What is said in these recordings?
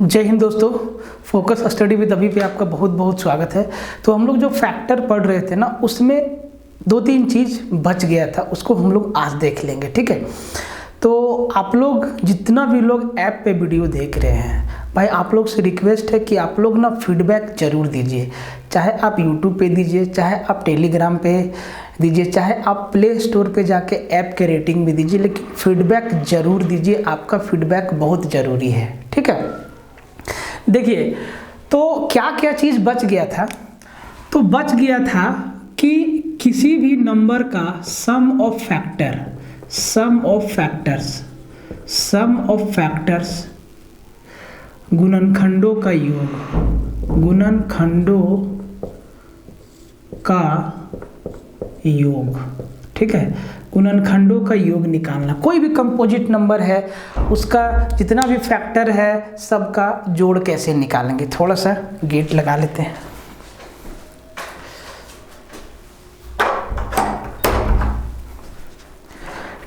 जय हिंद दोस्तों। Focus study with अभी पे आपका बहुत बहुत स्वागत है। तो हम लोग जो फैक्टर पढ़ रहे थे ना, उसमें दो तीन चीज़ बच गया था, उसको हम लोग आज देख लेंगे, ठीक है। तो आप लोग जितना भी लोग ऐप पे वीडियो देख रहे हैं, भाई आप लोग से रिक्वेस्ट है कि आप लोग ना फीडबैक ज़रूर दीजिए। चाहे आप यूट्यूब पे दीजिए, चाहे आप टेलीग्राम पे दीजिए, चाहे आप प्ले स्टोर पे जाके ऐप के रेटिंग भी दीजिए, लेकिन फीडबैक ज़रूर दीजिए। आपका फीडबैक बहुत ज़रूरी है, ठीक है। देखिए, तो क्या क्या चीज़ बच गया था। तो बच गया था कि किसी भी नंबर का सम ऑफ फैक्टर्स गुणनखंडों का योग, ठीक है। गुणनखंडों का योग निकालना। कोई भी कंपोजिट नंबर है, उसका जितना भी फैक्टर है, सबका जोड़ कैसे निकालेंगे। थोड़ा सा गेट लगा लेते हैं।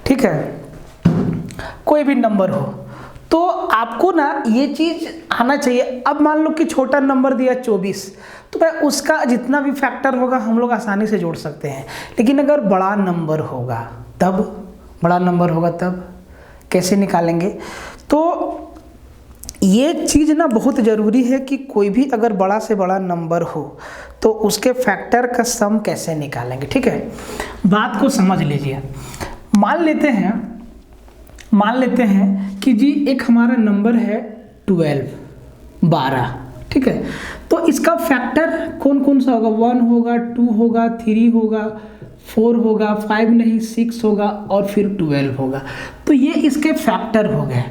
ठीक है, कोई भी नंबर हो तो आपको ना ये चीज आना चाहिए। अब मान लो कि छोटा नंबर दिया 24, तो भाई उसका जितना भी फैक्टर होगा हम लोग आसानी से जोड़ सकते हैं। लेकिन अगर बड़ा नंबर होगा तब कैसे निकालेंगे। तो ये चीज़ ना बहुत ज़रूरी है कि कोई भी अगर बड़ा से बड़ा नंबर हो तो उसके फैक्टर का सम कैसे निकालेंगे, ठीक है। बात को समझ लीजिए। मान लेते हैं कि जी एक हमारा नंबर है 12, ठीक है। तो इसका फैक्टर कौन कौन सा होगा। 1 होगा, 2 होगा, 3 होगा, 4 होगा, 5 नहीं 6 होगा और फिर 12 होगा। तो ये इसके फैक्टर हो गए।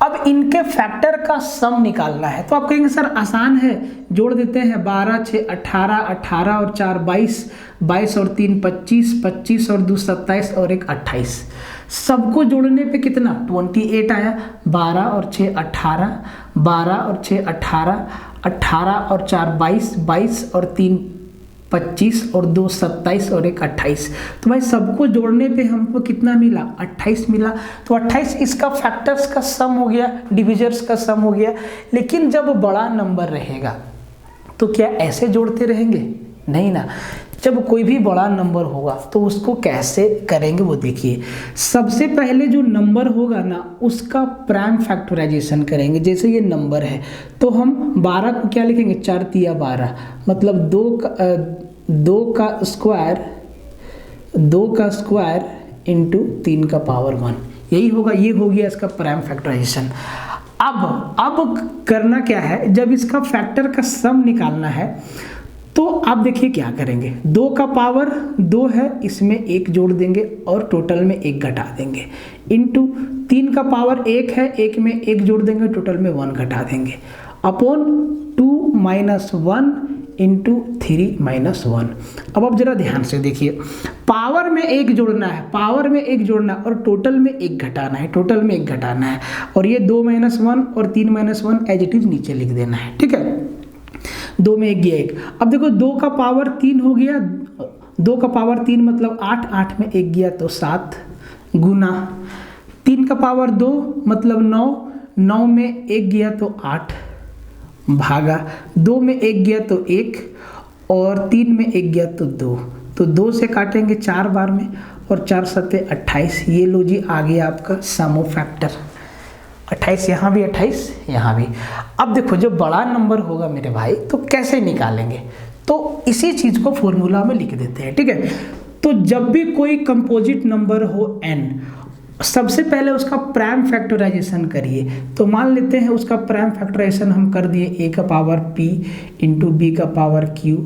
अब इनके फैक्टर का सम निकालना है। तो आप कहेंगे सर आसान है, जोड़ देते हैं। 12 6 18, 18 और 4 22, 22 और 3 25, 25 और 2 27 और 1 28। सबको जोड़ने पे कितना 28 आया। 12 और 6 18, 12 और 6 18, 18 और 4 22, 22 और 3 25 और 2 27 और 1 28। तो भाई सबको जोड़ने पे हमको कितना मिला 28 मिला। तो 28 इसका फैक्टर्स का सम हो गया, डिविजर्स का सम हो गया। लेकिन जब बड़ा नंबर रहेगा तो क्या ऐसे जोड़ते रहेंगे, नहीं ना। जब कोई भी बड़ा नंबर होगा तो उसको कैसे करेंगे वो देखिए। सबसे पहले जो नंबर होगा ना, उसका प्राइम फैक्टराइजेशन करेंगे। जैसे ये नंबर है तो हम 12 को क्या लिखेंगे, 4 तिया 12, मतलब 2 का स्क्वायर इंटू 3 का पावर 1, यही होगा। ये हो गया इसका प्राइम फैक्टराइजेशन। अब करना क्या है, जब इसका फैक्टर का सम निकालना है तो आप देखिए क्या करेंगे। 2 का पावर 2 है, इसमें 1 जोड़ देंगे और टोटल में 1 घटा देंगे। इंटू 3 का पावर 1 है, 1 में 1 जोड़ देंगे, टोटल में 1 घटा देंगे। Upon 2 - 1 into 3 - 1। अब आप जरा ध्यान से देखिए, पावर में 1 जोड़ना है, और टोटल में 1 घटाना है। और ये 2 - 1 और 3 - 1 एज इट इज नीचे लिख देना है, ठीक है। 2 में 1 गया 1। अब देखो 2 का पावर 3 हो गया, 2 का पावर 3 मतलब 8, 8 में 1 गया तो 7, गुना 3 का पावर 2 मतलब 9, 9 में 1 गया तो 8, भागा 2 में 1 गया तो 1 और 3 में 1 गया तो 2। तो 2 से काटेंगे 4 बार में और 4 सत्ते 28। ये लो जी, आ गया आपका सम ऑफ फैक्टर। 28 यहाँ भी, 28 यहाँ भी। अब देखो जब बड़ा नंबर होगा मेरे भाई तो कैसे निकालेंगे, तो इसी चीज़ को फॉर्मूला में लिख देते हैं, ठीक है। तो जब भी कोई कंपोजिट नंबर हो n, सबसे पहले उसका प्राइम फैक्टराइजेशन करिए। तो मान लेते हैं उसका प्राइम फैक्टराइजेशन हम कर दिए, a का पावर p इंटू b का पावर q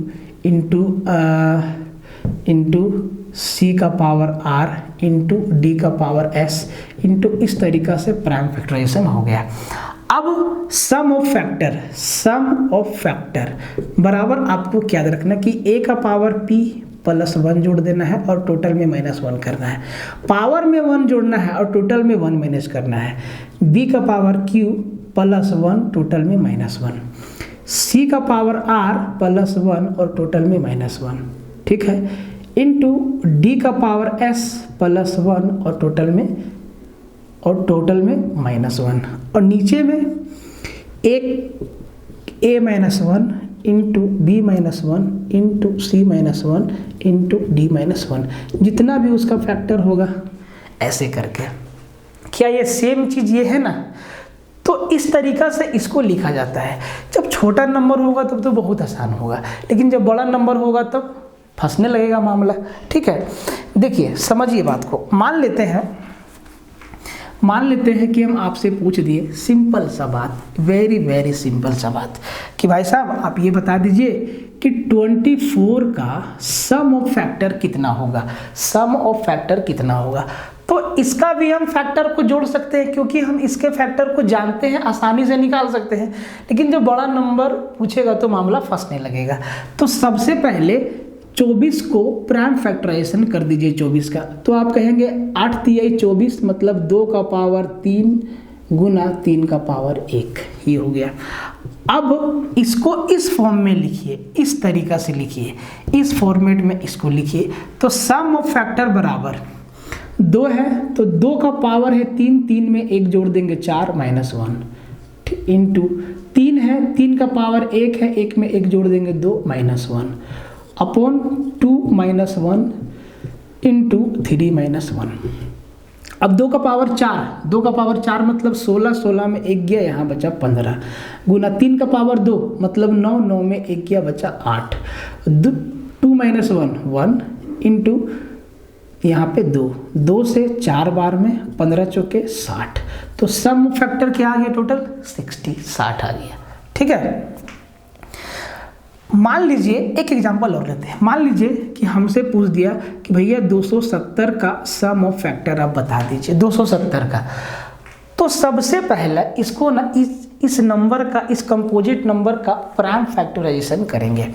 इंटू c का पावर r इंटू d का पावर s इंटू, इस तरीका से प्राइम फैक्टराइजेशन हो गया। अब सम ऑफ फैक्टर बराबर आपको क्या रखना कि a का पावर p प्लस 1 जोड़ देना है और टोटल में -1 करना है। पावर में 1 जोड़ना है और टोटल में 1 माइनस करना है। b का पावर q प्लस 1 टोटल में -1, c का पावर r प्लस 1 और टोटल में -1, ठीक है। इंटू d का पावर s प्लस 1 और टोटल में -1, और नीचे में एक a-1 into b-1 into c-1 into d-1, जितना भी उसका फैक्टर होगा ऐसे करके। क्या ये सेम चीज़ ये है ना? तो इस तरीक़ा से इसको लिखा जाता है। जब छोटा नंबर होगा तब तो बहुत आसान होगा, लेकिन जब बड़ा नंबर होगा तब फंसने लगेगा मामला। ठीक है, देखिए समझिए बात को। मान लेते हैं कि हम आपसे पूछ दिए सिंपल सा बात, वेरी वेरी सिंपल सा बात, कि भाई साहब आप ये बता दीजिए कि 24 का सम ऑफ फैक्टर कितना होगा, सम ऑफ फैक्टर कितना होगा। तो इसका भी हम फैक्टर को जोड़ सकते हैं, क्योंकि हम इसके फैक्टर को जानते हैं, आसानी से निकाल सकते हैं। लेकिन जब बड़ा नंबर पूछेगा तो मामला फंसने लगेगा। तो सबसे पहले 24 को प्राइम फैक्टराइजेशन कर दीजिए 24 का। तो आप कहेंगे 8 तिहाई 24 मतलब 2 का पावर 3 गुना 3 का पावर 1, ये हो गया। अब इसको इस फॉर्म में लिखिए, इस तरीका से लिखिए, इस फॉर्मेट में इसको लिखिए। तो सम ऑफ फैक्टर बराबर 2 है, तो 2 का पावर है 3, 3 में 1 जोड़ देंगे 4 -1 इंटू 3 है, 3 का पावर 1 है, 1 में 1 जोड़ देंगे 2 -1 अपॉन 2 -1 इंटू 3 -1। अब 2 का पावर 4, 2 का पावर 4 मतलब 16, 16 में 1 गया, यहाँ बचा 15 गुना 3 का पावर 2 मतलब 9, 9 में 1 गया बचा 8, 2 -1 1 इंटू यहाँ पे 2, 2 से 4 बार में 15 चौके 60। तो सम फैक्टर क्या आ गया टोटल 60 आ गया। ठीक है, मान लीजिए एक एग्जांपल और लेते हैं। मान लीजिए कि हमसे पूछ दिया कि भैया 270 का सम ऑफ फैक्टर आप बता दीजिए, 270 का। तो सबसे पहले इसको ना इस नंबर का, इस कंपोजिट नंबर का प्राइम फैक्टराइजेशन करेंगे।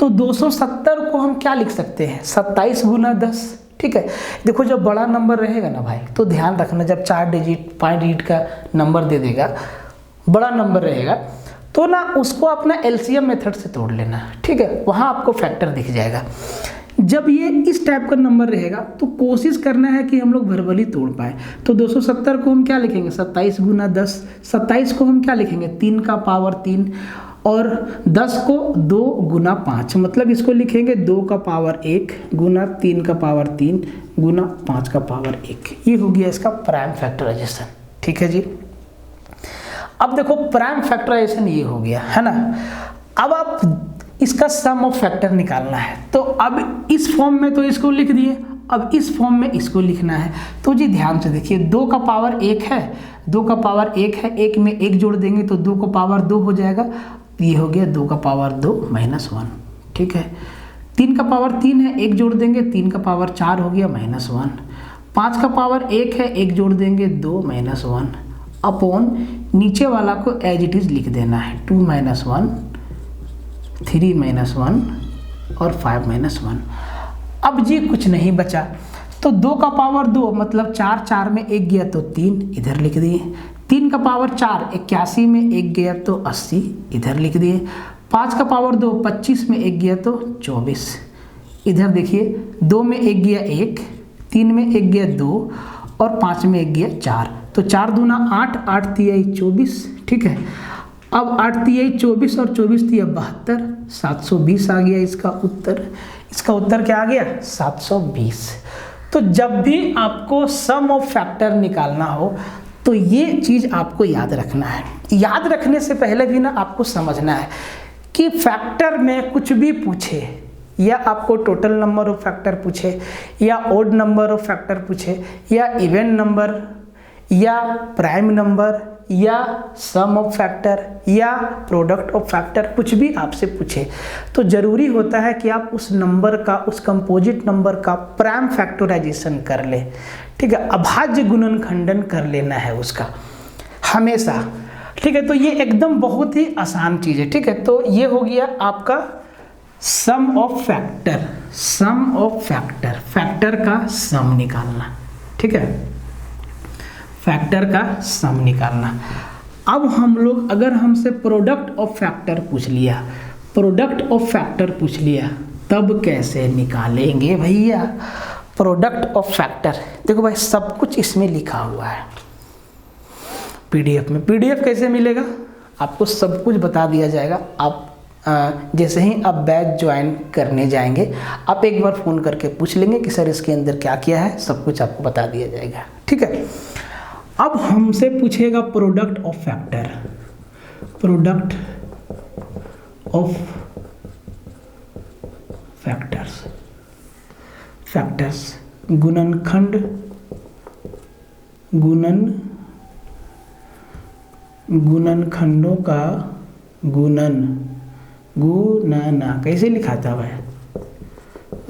तो 270 को हम क्या लिख सकते हैं, 27 गुना 10। ठीक है, देखो जब बड़ा नंबर रहेगा ना भाई, तो ध्यान रखना, जब 4 डिजिट 5 डिजिट का नंबर दे देगा, बड़ा नंबर रहेगा, तो ना उसको अपना एलसीएम मेथड से तोड़ लेना। ठीक है, वहाँ आपको फैक्टर दिख जाएगा। जब ये इस टाइप का नंबर रहेगा तो कोशिश करना है कि हम लोग वर्बली तोड़ पाए। तो 270 को हम क्या लिखेंगे, 27 गुना 10। 27 को हम क्या लिखेंगे, 3 का पावर 3, और 10 को 2 गुना 5 मतलब इसको लिखेंगे 2 का पावर 1 गुना 3 का पावर 3 गुना 5 का पावर 1। ये हो गया इसका प्राइम फैक्टराइजेशन। ठीक है जी, अब देखो प्राइम फैक्टराइजेशन ये हो गया है ना। अब आप इसका सम ऑफ फैक्टर निकालना है, तो अब इस फॉर्म में तो इसको लिख दिए, अब इस फॉर्म में इसको लिखना है। तो जी ध्यान से देखिए, 2 का पावर 1 है, 2 का पावर 1 है, 1 में 1 जोड़ देंगे तो 2 का पावर 2 हो जाएगा, ये हो गया 2 का पावर 2 -1। ठीक है, 3 का पावर 3 है, 1 जोड़ देंगे, 3 का पावर 4 हो गया -1। 5 का पावर 1 है, 1 जोड़ देंगे 2 -1 अपॉन नीचे वाला को एज इट इज लिख देना है, 2 -1 3 -1 और 5 -1। अब जी कुछ नहीं बचा, तो 2 का पावर 2 मतलब 4, 4 में 1 गया तो 3 इधर लिख दिए। 3 का पावर 4 81 में 1 गया तो 80 इधर लिख दिए। 5 का पावर 2 25 में 1 गया तो 24 इधर देखिए। 2 में 1 गया 1, 3 में 1 गया 2 और 5 में 1 गया 4। तो 4 दूना 8, 8 तिहाई 24। ठीक है, अब 8 तिहाई 24 और 24 तिहाई 72, 720 आ गया इसका उत्तर। इसका उत्तर क्या आ गया, 720। तो जब भी आपको सम ऑफ फैक्टर निकालना हो तो ये चीज़ आपको याद रखना है। याद रखने से पहले भी ना आपको समझना है कि फैक्टर में कुछ भी पूछे, या आपको टोटल नंबर ऑफ फैक्टर पूछे, या ओड नंबर ऑफ फैक्टर पूछे, या इवन नंबर, या प्राइम नंबर, या सम ऑफ फैक्टर, या प्रोडक्ट ऑफ फैक्टर, कुछ भी आपसे पूछे तो ज़रूरी होता है कि आप उस नंबर का, उस कंपोजिट नंबर का प्राइम फैक्टराइजेशन कर ले। ठीक है, अभाज्य गुणनखंडन कर लेना है उसका हमेशा। ठीक है, तो ये एकदम बहुत ही आसान चीज़ है। ठीक है, तो ये हो गया आपका sum of factor, sum of factor, factor का सम निकालना। ठीक है, फैक्टर का सम निकालना। अब हम लोग अगर हमसे प्रोडक्ट ऑफ फैक्टर पूछ लिया, प्रोडक्ट ऑफ फैक्टर पूछ लिया, तब कैसे निकालेंगे भैया प्रोडक्ट ऑफ फैक्टर। देखो भाई सब कुछ इसमें लिखा हुआ है पीडीएफ में। पीडीएफ कैसे मिलेगा, आपको सब कुछ बता दिया जाएगा। आप जैसे ही आप बैच ज्वाइन करने जाएंगे आप एक बार फ़ोन करके पूछ लेंगे कि सर इसके अंदर क्या क्या है, सब कुछ आपको बता दिया जाएगा। ठीक है, अब हमसे पूछेगा product of factor, product of factors, factors गुणनखंड, गुणनखंडों का गुणना कैसे लिखा था भाई,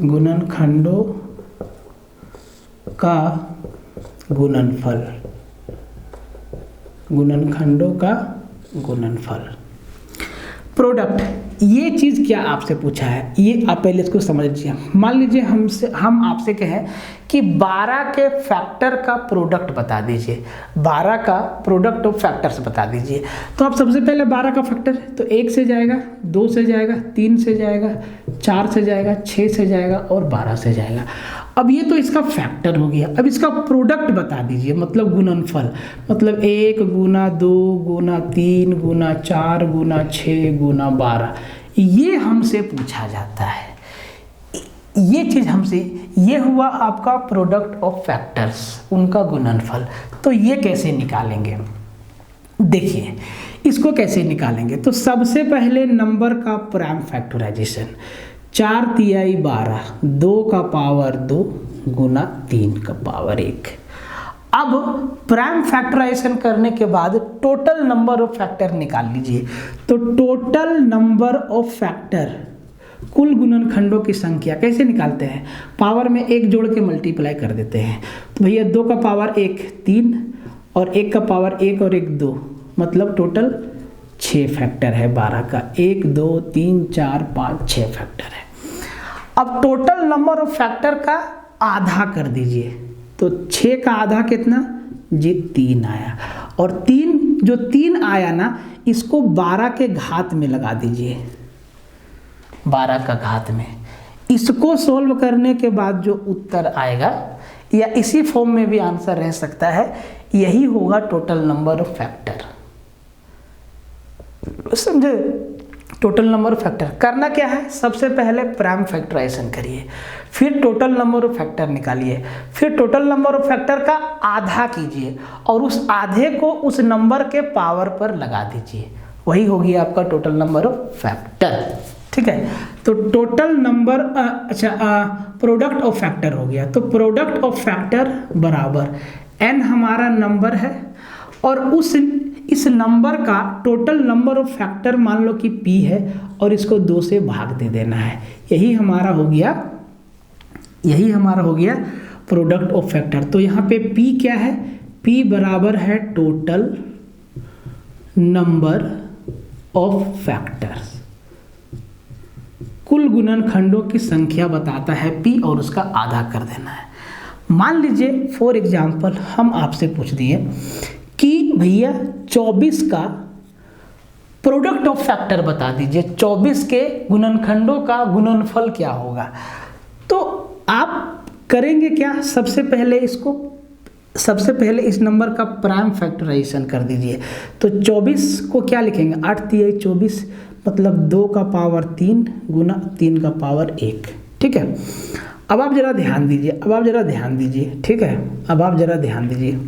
गुणनखंडों का गुणनफल, गुणनखंडों का गुणनफल। प्रोडक्ट, ये चीज़ क्या आपसे पूछा है, ये आप पहले इसको समझ लीजिए। मान लीजिए हम आपसे कहें कि 12 के फैक्टर का प्रोडक्ट बता दीजिए, 12 का प्रोडक्ट ऑफ फैक्टर्स बता दीजिए। तो आप सबसे पहले 12 का फैक्टर तो 1 से जाएगा, 2 से जाएगा, 3 से जाएगा, 4 से जाएगा, 6 से जाएगा और 12 से जाएगा। अब ये तो इसका फैक्टर हो गया। अब इसका प्रोडक्ट बता दीजिए, मतलब गुणनफल, मतलब 1 गुना 2 गुना 3 गुना 4 गुना 6 गुना 12, ये हमसे पूछा जाता है। ये चीज़ हमसे, ये हुआ आपका प्रोडक्ट ऑफ फैक्टर्स, उनका गुणनफल। तो ये कैसे निकालेंगे, देखिए इसको कैसे निकालेंगे। तो सबसे पहले नंबर का प्राइम फैक्टराइजेशन, 4 तिहाई 12, 2 का पावर 2 गुना 3 का पावर 1। अब प्राइम फैक्टराइजेशन करने के बाद टोटल नंबर ऑफ फैक्टर निकाल लीजिए। तो टोटल नंबर ऑफ फैक्टर, कुल गुणनखंडों की संख्या कैसे निकालते हैं, पावर में 1 जोड़ के मल्टीप्लाई कर देते हैं। तो भैया 2 का पावर 1 3 और 1 का पावर 1 और 1 2, मतलब टोटल 6 फैक्टर है 12 का, 1 2 3 4 5 6 फैक्टर है। अब टोटल नंबर ऑफ फैक्टर का आधा कर दीजिए। तो 6 का आधा कितना जी, 3 आया। और 3 आया ना, इसको 12 के घात में लगा दीजिए, 12 का घात में। इसको सोल्व करने के बाद जो उत्तर आएगा, या इसी फॉर्म में भी आंसर रह सकता है, यही होगा टोटल नंबर ऑफ फैक्टर। समझे, टोटल नंबर ऑफ फैक्टर करना क्या है, सबसे पहले प्राइम फैक्टराइजेशन करिए, फिर टोटल नंबर ऑफ फैक्टर निकालिए, फिर टोटल नंबर ऑफ फैक्टर का आधा कीजिए और उस आधे को उस नंबर के पावर पर लगा दीजिए, वही होगी आपका टोटल नंबर ऑफ फैक्टर। ठीक है, तो total number product of factor हो गया। तो प्रोडक्ट ऑफ फैक्टर बराबर n हमारा नंबर है और इस नंबर का टोटल नंबर ऑफ फैक्टर मान लो कि p है और इसको 2 से भाग दे देना है। यही हमारा हो गया प्रोडक्ट ऑफ फैक्टर। तो यहाँ पे p क्या है, p बराबर है टोटल नंबर ऑफ फैक्टर्स, कुल गुणनखंडों की संख्या बताता है p और उसका आधा कर देना है। मान लीजिए फॉर एग्जांपल हम आपसे पूछ दिए कि भैया 24 का प्रोडक्ट ऑफ फैक्टर बता दीजिए, 24 के गुणनखंडों का गुणनफल क्या होगा। तो आप करेंगे क्या, सबसे पहले इस नंबर का प्राइम फैक्टराइजेशन कर दीजिए। तो 24 को क्या लिखेंगे, 8 तिहाई 24, मतलब 2 का पावर 3 गुना 3 का पावर 1। ठीक है, अब आप जरा ध्यान दीजिए, ठीक है, अब आप जरा ध्यान दीजिए।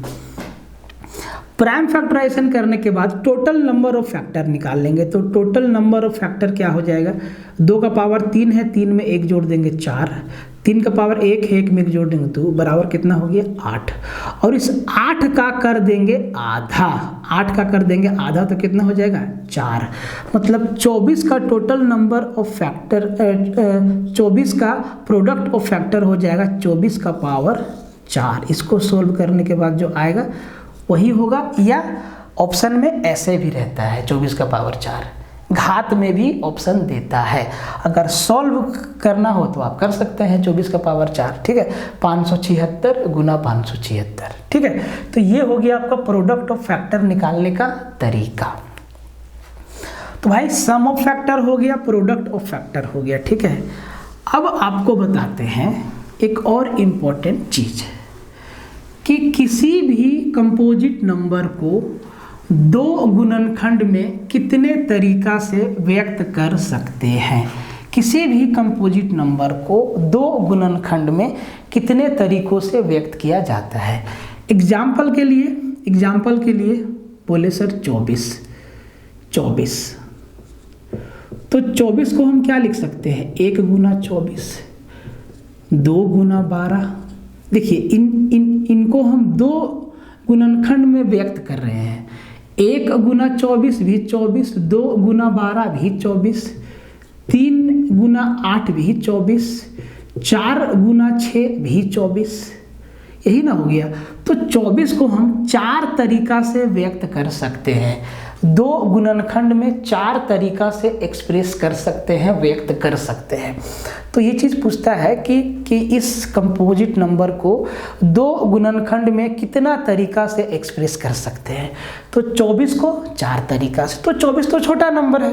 प्राइम फैक्टराइजेशन करने के बाद टोटल नंबर ऑफ फैक्टर निकाल लेंगे। तो टोटल नंबर ऑफ फैक्टर क्या हो जाएगा, 2 का पावर 3 है, 3 में 1 जोड़ देंगे 4, 3 का पावर 1 है, 1 में 1 जोड़ देंगे 2, बराबर कितना हो गया 8। और इस 8 का कर देंगे आधा, तो कितना हो जाएगा 4। मतलब 24 का टोटल नंबर ऑफ फैक्टर 24 का प्रोडक्ट ऑफ फैक्टर हो जाएगा 24 का पावर 4। इसको सोल्व करने के बाद जो आएगा वही होगा, या ऑप्शन में ऐसे भी रहता है 24 का पावर 4, घात में भी ऑप्शन देता है। अगर सॉल्व करना हो तो आप कर सकते हैं 24 का पावर 4। ठीक है, 576 गुना 576। ठीक है, तो ये हो गया आपका प्रोडक्ट ऑफ फैक्टर निकालने का तरीका। तो भाई सम ऑफ फैक्टर हो गया, प्रोडक्ट ऑफ फैक्टर हो गया। ठीक है, अब आपको बताते हैं एक और इम्पोर्टेंट चीज़ कि किसी भी कंपोजिट नंबर को दो गुणनखंड में कितने तरीका से व्यक्त कर सकते हैं। किसी भी कंपोजिट नंबर को दो गुणनखंड में कितने तरीकों से व्यक्त किया जाता है। एग्जाम्पल के लिए बोले सर 24। तो 24 को हम क्या लिख सकते हैं, 1 गुना 24, 2 गुना 12। देखिए इनको हम दो गुणनखंड में व्यक्त कर रहे हैं। 1 गुना 24 भी 24, 2 गुना 12 भी 24, 3 गुना 8 भी 24, 4 गुना 6 भी 24, यही ना हो गया। तो 24 को हम 4 तरीका से व्यक्त कर सकते हैं, दो गुणनखंड में 4 तरीका से एक्सप्रेस कर सकते हैं, व्यक्त कर सकते हैं। तो ये चीज़ पूछता है कि इस कंपोजिट नंबर को दो गुणनखंड में कितना तरीका से एक्सप्रेस कर सकते हैं। तो 24 को 4 तरीका से। तो 24 तो छोटा नंबर है,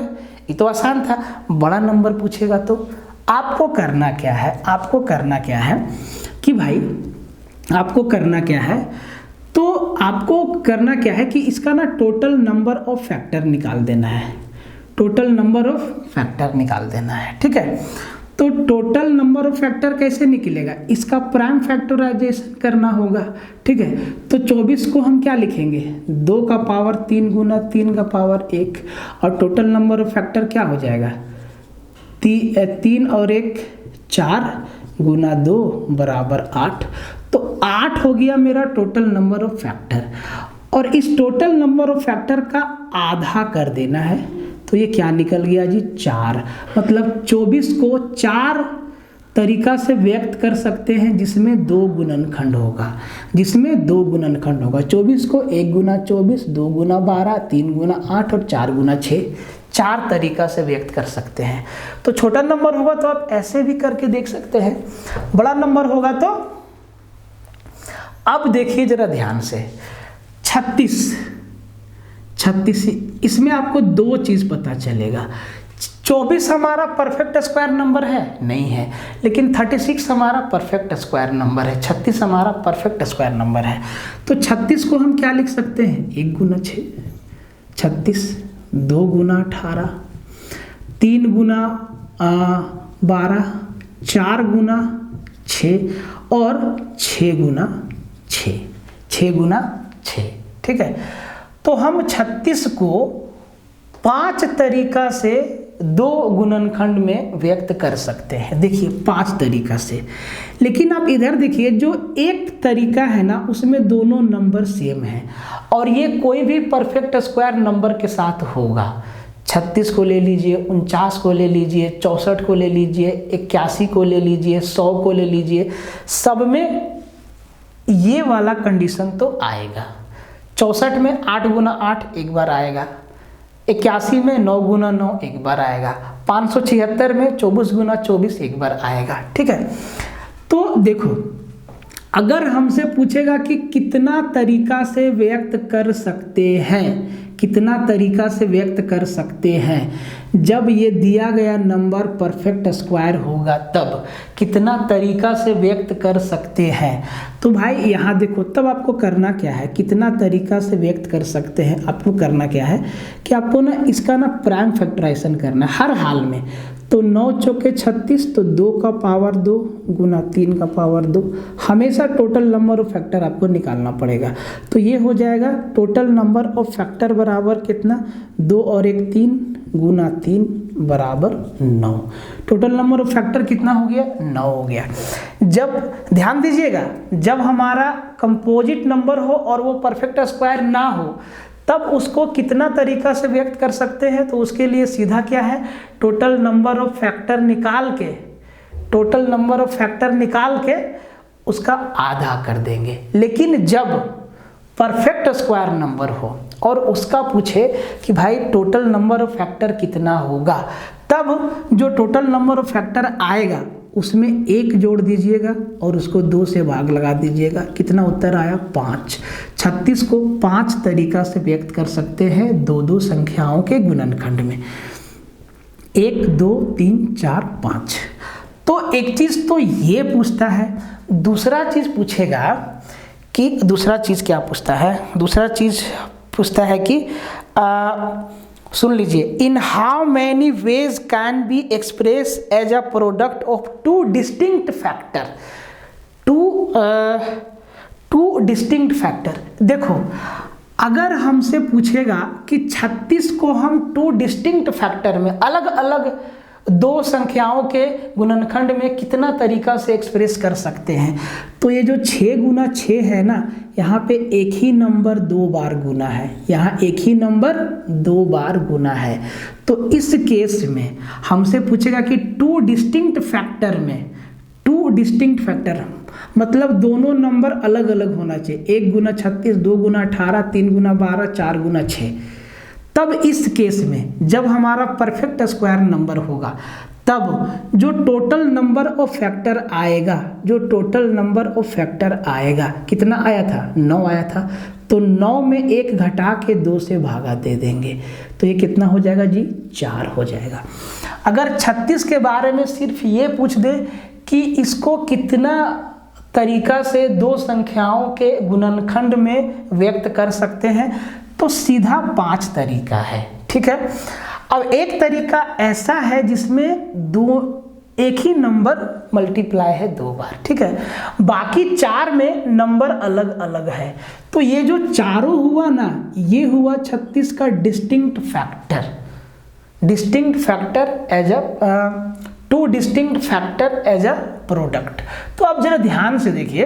ये तो आसान था। बड़ा नंबर पूछेगा तो आपको करना क्या है, कि भाई आपको करना क्या है, तो आपको करना क्या है कि इसका ना टोटल नंबर ऑफ फैक्टर निकाल देना है। ठीक है। तो टोटल नंबर ऑफ फैक्टर कैसे निकलेगा, इसका प्राइम फैक्टराइजेशन करना होगा। ठीक है। तो 24 को हम क्या लिखेंगे, 2 का पावर 3 गुना 3 का पावर 1, और टोटल नंबर ऑफ फैक्टर क्या हो जाएगा, 3 और 1 4 गुना 2 बराबर 8। तो 8 हो गया मेरा टोटल नंबर ऑफ फैक्टर, और इस टोटल नंबर ऑफ फैक्टर का आधा कर देना है। तो ये क्या निकल गया जी, 4। मतलब 24 को 4 तरीका से व्यक्त कर सकते हैं, जिसमें 2 गुणनखंड होगा। 24 को 1 गुना 24, 2 गुना 12, 3 गुना 8 और 4 गुना 6, 4 तरीका से व्यक्त कर सकते हैं। तो छोटा नंबर होगा तो आप ऐसे भी करके देख सकते हैं, बड़ा नंबर होगा तो। अब देखिए जरा ध्यान से, 36, इसमें आपको 2 चीज पता चलेगा। 24 हमारा परफेक्ट स्क्वायर नंबर है, नहीं है, लेकिन 36 हमारा परफेक्ट स्क्वायर नंबर है, 36 हमारा परफेक्ट स्क्वायर नंबर है। तो 36 को हम क्या लिख सकते हैं, 1 गुना 6, 36, 2 गुना 18, 3 गुना 12, 4 गुना 6 और 6 गुना 6। ठीक है। तो हम 36 को 5 तरीका से 2 गुणनखंड में व्यक्त कर सकते हैं। देखिए 5 तरीका से, लेकिन आप इधर देखिए जो एक तरीका है ना, उसमें दोनों नंबर सेम है, और ये कोई भी परफेक्ट स्क्वायर नंबर के साथ होगा। 36 को ले लीजिए, 49 को ले लीजिए, 64 को ले लीजिए, 81 को ले लीजिए, 100 को ले लीजिए, सब में ये वाला कंडीशन तो आएगा। 64 में 8 गुना 8 एक बार आएगा, 81 में 9 गुना 9 एक बार आएगा, 576 में 24 गुना 24 एक बार आएगा। ठीक है। तो देखो, अगर हमसे पूछेगा कि कितना तरीका से व्यक्त कर सकते हैं, जब ये दिया गया नंबर परफेक्ट स्क्वायर होगा तब कितना तरीका से व्यक्त कर सकते हैं। तो भाई यहाँ देखो, तब आपको करना क्या है, कितना तरीका से व्यक्त कर सकते हैं, आपको करना क्या है कि आपको ना इसका ना प्राइम फैक्टराइजेशन करना है हर हाल में। तो 9 चौके 36, तो 2 का पावर 2 गुना 3 का पावर 2, हमेशा टोटल नंबर ऑफ फैक्टर आपको निकालना पड़ेगा। तो ये हो जाएगा टोटल नंबर ऑफ फैक्टर बराबर कितना, 2 और 1 3 गुना 3 बराबर 9। टोटल नंबर ऑफ फैक्टर कितना हो गया, 9 हो गया। जब ध्यान दीजिएगा, जब हमारा कंपोजिट नंबर हो और वो परफेक्ट स्क्वायर ना हो, तब उसको कितना तरीका से व्यक्त कर सकते हैं। तो उसके लिए सीधा क्या है, टोटल नंबर ऑफ फैक्टर निकाल के उसका आधा कर देंगे। लेकिन जब परफेक्ट स्क्वायर नंबर हो और उसका पूछे कि भाई टोटल नंबर ऑफ फैक्टर कितना होगा, तब जो टोटल नंबर ऑफ फैक्टर आएगा उसमें 1 जोड़ दीजिएगा और उसको 2 से भाग लगा दीजिएगा। कितना उत्तर आया, 5। 36 को 5 तरीका से व्यक्त कर सकते हैं 2 संख्याओं के गुणनखंड में, 1 2 3 4 5। तो एक चीज तो ये पूछता है, दूसरा चीज पूछेगा कि दूसरा चीज क्या पूछता है, दूसरा चीज पूछता है कि सुन लीजिए, in how many ways can be express as a product of two distinct factor, two distinct factor. देखो, अगर हमसे पूछेगा कि 36 को हम टू डिस्टिंक्ट फैक्टर में अलग अलग दो संख्याओं के गुणनखंड में कितना तरीका से एक्सप्रेस कर सकते हैं, तो ये जो 6 गुना 6 है ना, यहाँ पे एक ही नंबर 2 बार गुना है, यहाँ एक ही नंबर 2 बार गुना है। तो इस केस में हमसे पूछेगा कि टू डिस्टिंक्ट फैक्टर में, टू डिस्टिंक्ट फैक्टर मतलब दोनों नंबर अलग अलग होना चाहिए, 1 गुना 36, 2 गुना 18, 3 गुना 12, 4 गुना 6। तब इस केस में जब हमारा परफेक्ट स्क्वायर नंबर होगा, तब जो टोटल नंबर ऑफ फैक्टर आएगा, जो टोटल नंबर ऑफ फैक्टर आएगा, कितना आया था? 9 आया था। तो 9 में 1 घटा के 2 से भागा दे देंगे, तो ये कितना हो जाएगा जी? 4 हो जाएगा। अगर 36 के बारे में सिर्फ ये पूछ दे कि इसको कितना तरीका से दो संख्याओं के गुणनखंड में व्यक्त कर सकते हैं, तो सीधा 5 तरीका है, ठीक है। अब एक तरीका ऐसा है जिसमें एक ही नंबर मल्टीप्लाई है 2 बार, ठीक है। बाकी 4 में नंबर अलग अलग है। तो ये जो चारों हुआ ना, ये हुआ 36 का distinct factor, distinct factor as a two distinct factor as a product. तो आप जरा ध्यान से देखिए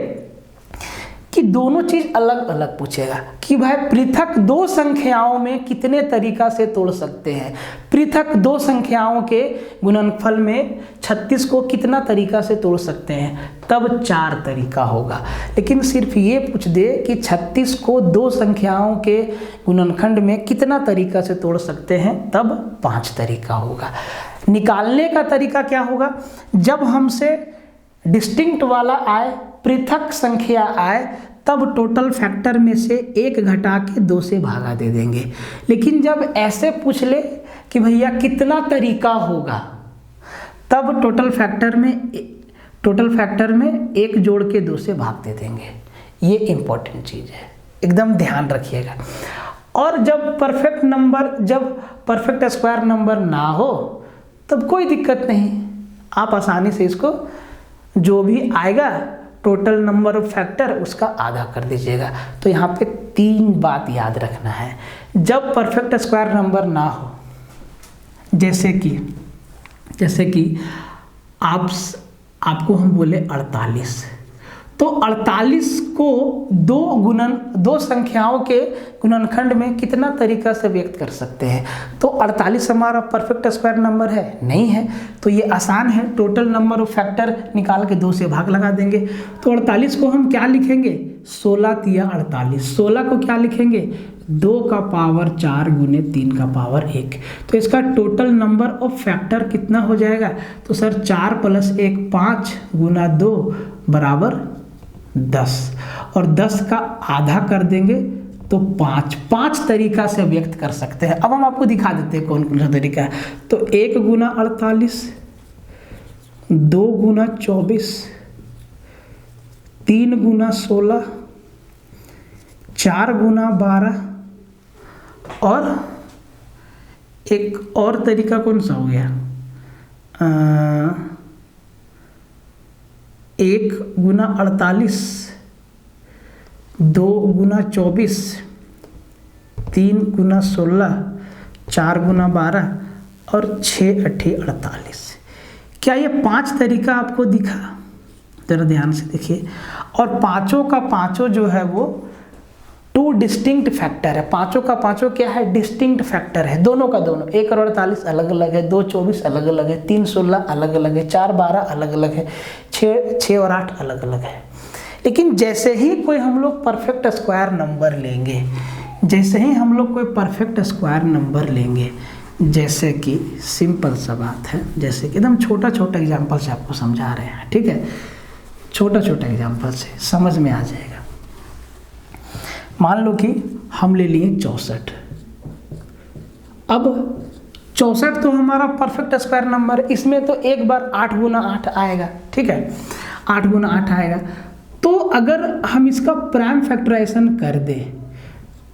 कि दोनों चीज अलग अलग पूछेगा कि भाई पृथक दो संख्याओं में कितने तरीका से तोड़ सकते हैं, पृथक दो संख्याओं के गुणनफल में 36 को कितना तरीका से तोड़ सकते हैं, तब 4 तरीका होगा। लेकिन सिर्फ ये पूछ दे कि 36 को दो संख्याओं के गुणनखंड में कितना तरीका से तोड़ सकते हैं, तब 5 तरीका होगा। निकालने का तरीका क्या होगा? जब हमसे डिस्टिंक्ट वाला आए, पृथक संख्या आए, तब टोटल फैक्टर में से 1 घटा के 2 से भागा दे देंगे। लेकिन जब ऐसे पूछ ले कि भैया कितना तरीका होगा, तब टोटल फैक्टर में 1 जोड़ के 2 से भाग दे देंगे। ये इंपॉर्टेंट चीज़ है, एकदम ध्यान रखिएगा। और जब परफेक्ट स्क्वायर नंबर ना हो, तब कोई दिक्कत नहीं, आप आसानी से इसको जो भी आएगा टोटल नंबर ऑफ फैक्टर उसका आधा कर दीजिएगा। तो यहाँ पे 3 बात याद रखना है। जब परफेक्ट स्क्वायर नंबर ना हो, जैसे कि आपको हम बोले 48, तो 48 को दो संख्याओं के गुणनखंड में कितना तरीका से व्यक्त कर सकते हैं? तो 48 हमारा परफेक्ट स्क्वायर नंबर है? नहीं है। तो ये आसान है, टोटल नंबर ऑफ फैक्टर निकाल के 2 से भाग लगा देंगे। तो 48 को हम क्या लिखेंगे? 16 तिया 48। 16 को क्या लिखेंगे? 2 का पावर 4 गुने 3 का पावर 1। तो इसका टोटल नंबर ऑफ फैक्टर कितना हो जाएगा? तो सर 4 + 1 5 गुना 2 बराबर 10, और 10 का आधा कर देंगे तो 5 तरीका से व्यक्त कर सकते हैं। अब हम आपको दिखा देते हैं कौन कौन सा तरीका है। तो 1 गुना 48, 2 गुना 24, 3 गुना 16, 4 गुना 12, और एक और तरीका कौन सा हो गया? 1 गुना 48, 2 गुना 24, 3 गुना 16, 4 गुना 12 और 6 8 48। क्या ये 5 तरीका आपको दिखा? जरा ध्यान से देखिए। और पांचों का पांचों जो है वो 2 डिस्टिंक्ट फैक्टर है। पांचों का पांचों क्या है? डिस्टिंक्ट फैक्टर है, दोनों का दोनों। 1 और 48 अलग अलग है, 2 24 अलग अलग है, 3 16 अलग अलग है, 4 12 अलग अलग है, 6 और 8 अलग अलग है। लेकिन जैसे ही कोई हम लोग परफेक्ट स्क्वायर नंबर लेंगे, जैसे कि सिंपल सा बात है, जैसे कि एकदम छोटा छोटा एग्जाम्पल से आपको समझा रहे हैं, ठीक है, छोटा छोटा एग्जाम्पल से समझ में आ जाएगा। मान लो कि हम ले लिए 64। अब 64 तो हमारा परफेक्ट स्क्वायर नंबर, इसमें तो एक बार 8 गुना 8 आएगा, ठीक है, 8 गुना 8 आएगा। तो अगर हम इसका प्राइम फैक्टराइजेशन कर दें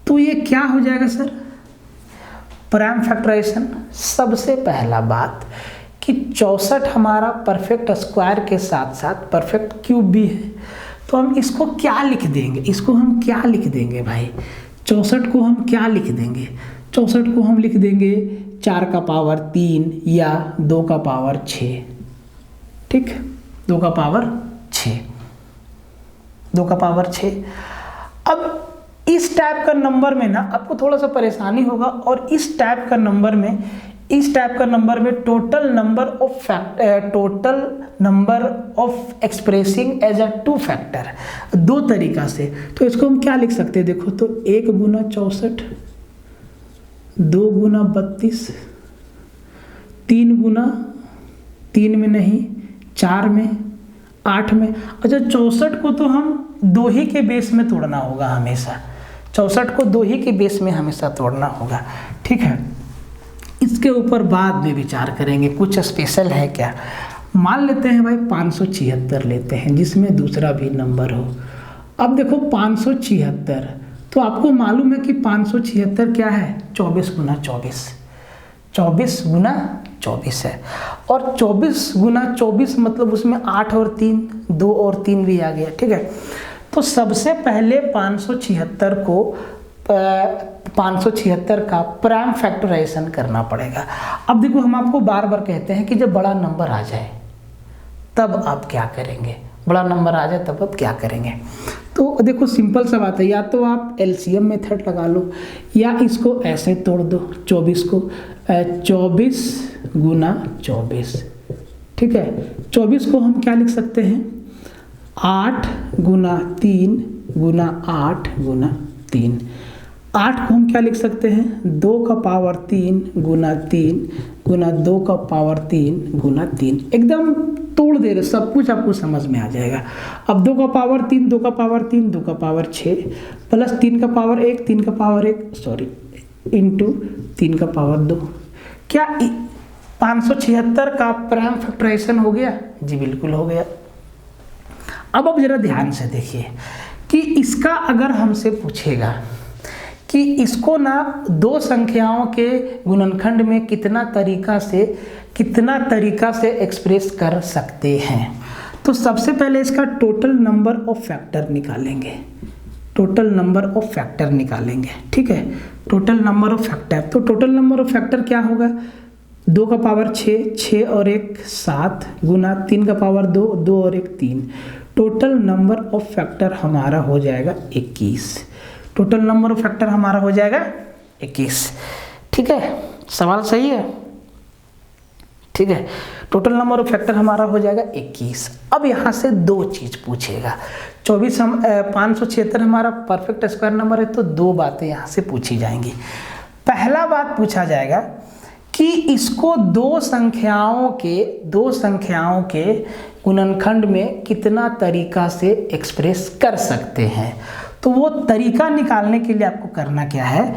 तो ये क्या हो जाएगा सर, प्राइम फैक्टराइजेशन। सबसे पहला बात कि 64 हमारा परफेक्ट स्क्वायर के साथ साथ परफेक्ट क्यूब भी है, तो हम इसको क्या लिख देंगे, इसको हम क्या लिख देंगे भाई, 64 को हम क्या लिख देंगे, 64 को हम लिख देंगे 4 का पावर 3 या 2 का पावर 6, ठीक, 2 का पावर 6, 2 का पावर 6। अब इस टाइप का नंबर में ना आपको थोड़ा सा परेशानी होगा, और इस टाइप का नंबर में total number of expressing as a 2 factor, 2 तरीका से। तो इसको हम क्या लिख सकते हैं, देखो तो 1 गुना 64, 2 गुना 32, 3 गुना 3 में नहीं 4 में 8 में। अच्छा 64 को तो हम 2 ही के बेस में तोड़ना होगा हमेशा, 64 को 2 ही के बेस में हमेशा तोड़ना होगा, ठीक है। इसके ऊपर बाद में विचार करेंगे, कुछ स्पेशल है क्या। मान लेते हैं भाई 576 लेते हैं जिसमें दूसरा भी नंबर हो। अब देखो 576, तो आपको मालूम है कि 576 क्या है, 24 गुना 24, 24 गुना 24 है, और 24 गुना 24 मतलब उसमें 8 और 3, 2 और 3 भी आ गया, ठीक है। तो सबसे पहले 576 का प्राइम फैक्टराइजेशन करना पड़ेगा। अब देखो हम आपको बार बार कहते हैं कि जब बड़ा नंबर आ जाए तब आप क्या करेंगे, बड़ा नंबर आ जाए तब आप क्या करेंगे। तो देखो सिंपल सा बात है, या तो आप एलसीएम मेथड लगा लो या इसको ऐसे तोड़ दो, 24 को 24 गुना 24, ठीक है। 24 को हम क्या लिख सकते हैं, 8 गुना 3 गुना 8 गुना 3। 8 को हम क्या लिख सकते हैं, 2 का पावर 3 गुना 3 गुना 2 का पावर 3 गुना 3। एकदम तोड़ दे रहे, सब कुछ आपको समझ में आ जाएगा। अब 2 का पावर 3, 2 का पावर 3, 2 का पावर 6 प्लस 3 का पावर 1, 3 का पावर 1 सॉरी इंटू 3 का पावर 2। क्या 576 का प्राइम फैक्टराइजेशन हो गया? जी बिल्कुल हो गया। अब जरा ध्यान से देखिए कि इसका अगर हमसे पूछेगा कि इसको ना 2 संख्याओं के गुणनखंड में कितना तरीका से एक्सप्रेस कर सकते हैं, तो सबसे पहले इसका टोटल नंबर ऑफ फैक्टर निकालेंगे, टोटल नंबर ऑफ फैक्टर निकालेंगे, ठीक है। टोटल नंबर ऑफ फैक्टर, तो टोटल नंबर ऑफ फैक्टर क्या होगा, 2 का पावर 6, 6 और 1 7 गुना 3 का पावर 2, 2 और 1 3। टोटल नंबर ऑफ फैक्टर हमारा हो जाएगा 21। टोटल नंबर ऑफ फैक्टर हमारा हो जाएगा 21, ठीक है। सवाल सही है, ठीक है। टोटल नंबर ऑफ फैक्टर हमारा हो जाएगा 21। अब यहाँ से 2 चीज़ पूछेगा। 576 हमारा परफेक्ट स्क्वायर नंबर है, तो 2 बातें यहाँ से पूछी जाएंगी। पहला बात पूछा जाएगा कि इसको 2 संख्याओं के गुणनखंड में कितना तरीका से एक्सप्रेस कर सकते हैं। तो वो तरीका निकालने के लिए आपको करना क्या है,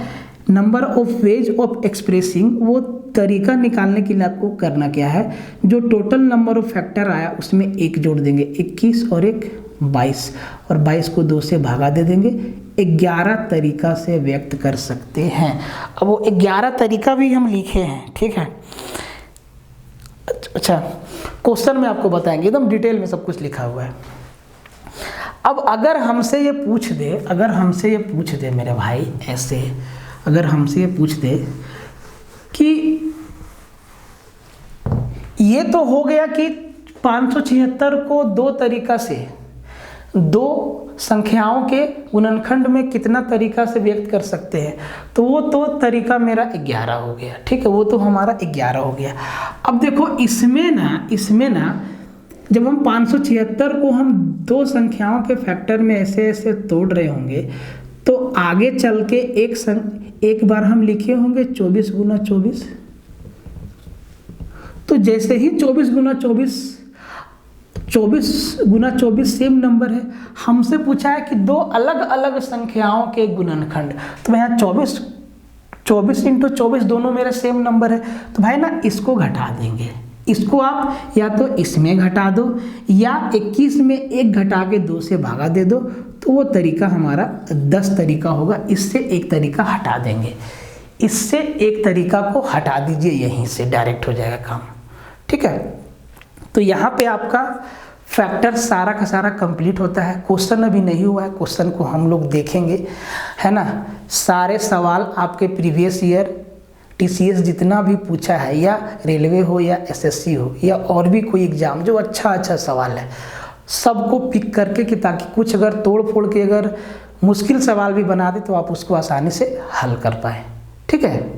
number of ways of expressing, वो तरीका निकालने के लिए आपको करना क्या है, जो टोटल नंबर ऑफ फैक्टर आया उसमें 1 जोड़ देंगे, 21 और 1 22, और 22 को 2 से भागा दे देंगे। 11 तरीका से व्यक्त कर सकते हैं। अब वो 11 तरीका भी हम लिखे हैं, ठीक है। अच्छा क्वेश्चन में आपको बताएंगे, एकदम डिटेल में सब कुछ लिखा हुआ है। अब अगर हमसे ये पूछ दे मेरे भाई, ऐसे अगर हमसे ये पूछ दे कि ये तो हो गया कि 576 को 2 तरीका से, 2 संख्याओं के गुणनखंड में कितना तरीका से व्यक्त कर सकते हैं, तो वो तो तरीका मेरा 11 हो गया, ठीक है। वो तो हमारा 11 हो गया। अब देखो इसमें ना जब हम 576 को हम 2 संख्याओं के फैक्टर में ऐसे ऐसे तोड़ रहे होंगे, तो आगे चल के एक बार हम लिखे होंगे 24 गुना 24। तो जैसे ही 24 गुना 24 सेम नंबर है, हमसे पूछा है कि 2 अलग अलग संख्याओं के गुणनखंड, तो यहाँ 24 इंटू 24 दोनों मेरे सेम नंबर है, तो भाई ना इसको घटा देंगे, इसको आप या तो इसमें घटा दो या 21 में 1 घटा के 2 से भागा दे दो, तो वो तरीका हमारा 10 तरीका होगा। इससे एक तरीका हटा देंगे, इससे एक तरीका को हटा दीजिए, यहीं से डायरेक्ट हो जाएगा काम। ठीक है, तो यहाँ पे आपका फैक्टर सारा का सारा कंप्लीट होता है। क्वेश्चन अभी नहीं हुआ है, क्वेश्चन को हम लोग देखेंगे, है ना। सारे सवाल आपके प्रीवियस ईयर टीसीएस जितना भी पूछा है, या रेलवे हो या एसएससी हो या और भी कोई एग्जाम, जो अच्छा सवाल है सबको पिक करके, कि ताकि कुछ अगर तोड़ फोड़ के अगर मुश्किल सवाल भी बना दे तो आप उसको आसानी से हल कर पाए। ठीक है।